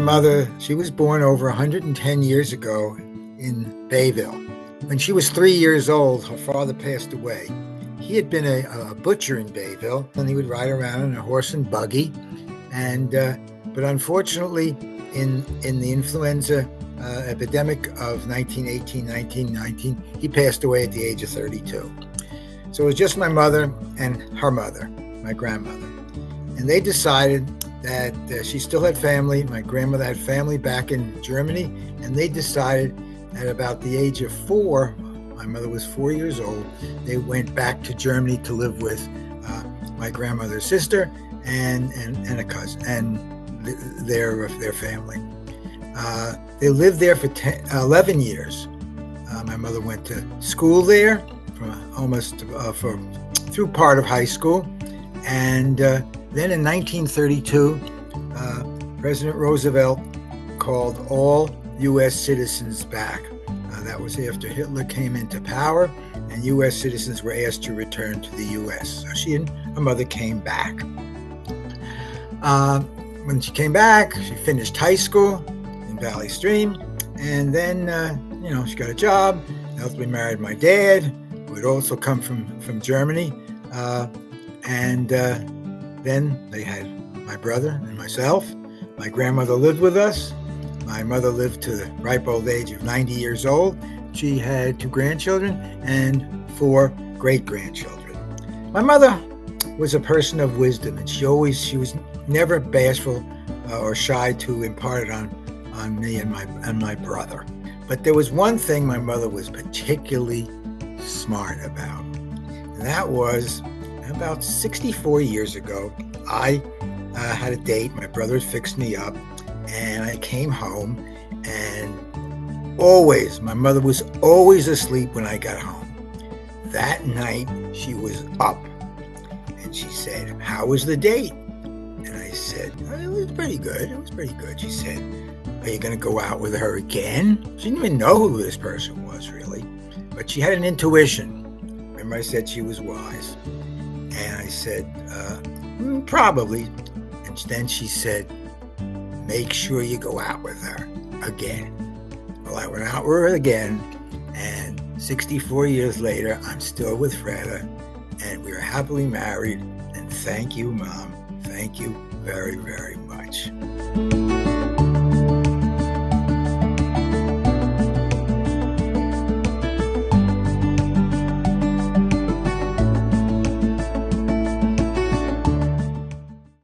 mother, she was born over 110 years ago in Bayville. When she was 3 years old, her father passed away. He had been a butcher in Bayville, and he would ride around in a horse and buggy. But unfortunately, in the influenza epidemic of 1918, 1919, he passed away at the age of 32. So it was just my mother and her mother, my grandmother. And they decided that she still had family. My grandmother had family back in Germany, and they decided at about the age of 4, my mother was 4 years old, they went back to Germany to live with my grandmother's sister and a cousin and their family. They lived there for 11 years. My mother went to school there through part of high school, and then in 1932, President Roosevelt called all U.S. citizens back. That was after Hitler came into power, and U.S. citizens were asked to return to the U.S. So she and her mother came back. When she came back, she finished high school in Valley Stream, and then she got a job. Ultimately married my dad, who had also come from Germany, and then they had my brother and myself. My grandmother lived with us. My mother lived to the ripe old age of 90 years old. She had 2 grandchildren and 4 great-grandchildren. My mother was a person of wisdom, and she was never bashful or shy to impart it on me and my brother. But there was one thing my mother was particularly smart about, and that was about 64 years ago, I had a date. My brother had fixed me up, and I came home, and my mother was always asleep when I got home. That night, she was up, and she said, "How was the date?" And I said, "It was pretty good. It was pretty good." She said, "Are you going to go out with her again?" She didn't even know who this person was, really, but she had an intuition. Remember, I said she was wise. And I said, probably. And then she said, "Make sure you go out with her again." Well, I went out with her again, and 64 years later, I'm still with Freda, and we are happily married. And thank you, Mom. Thank you very, very much.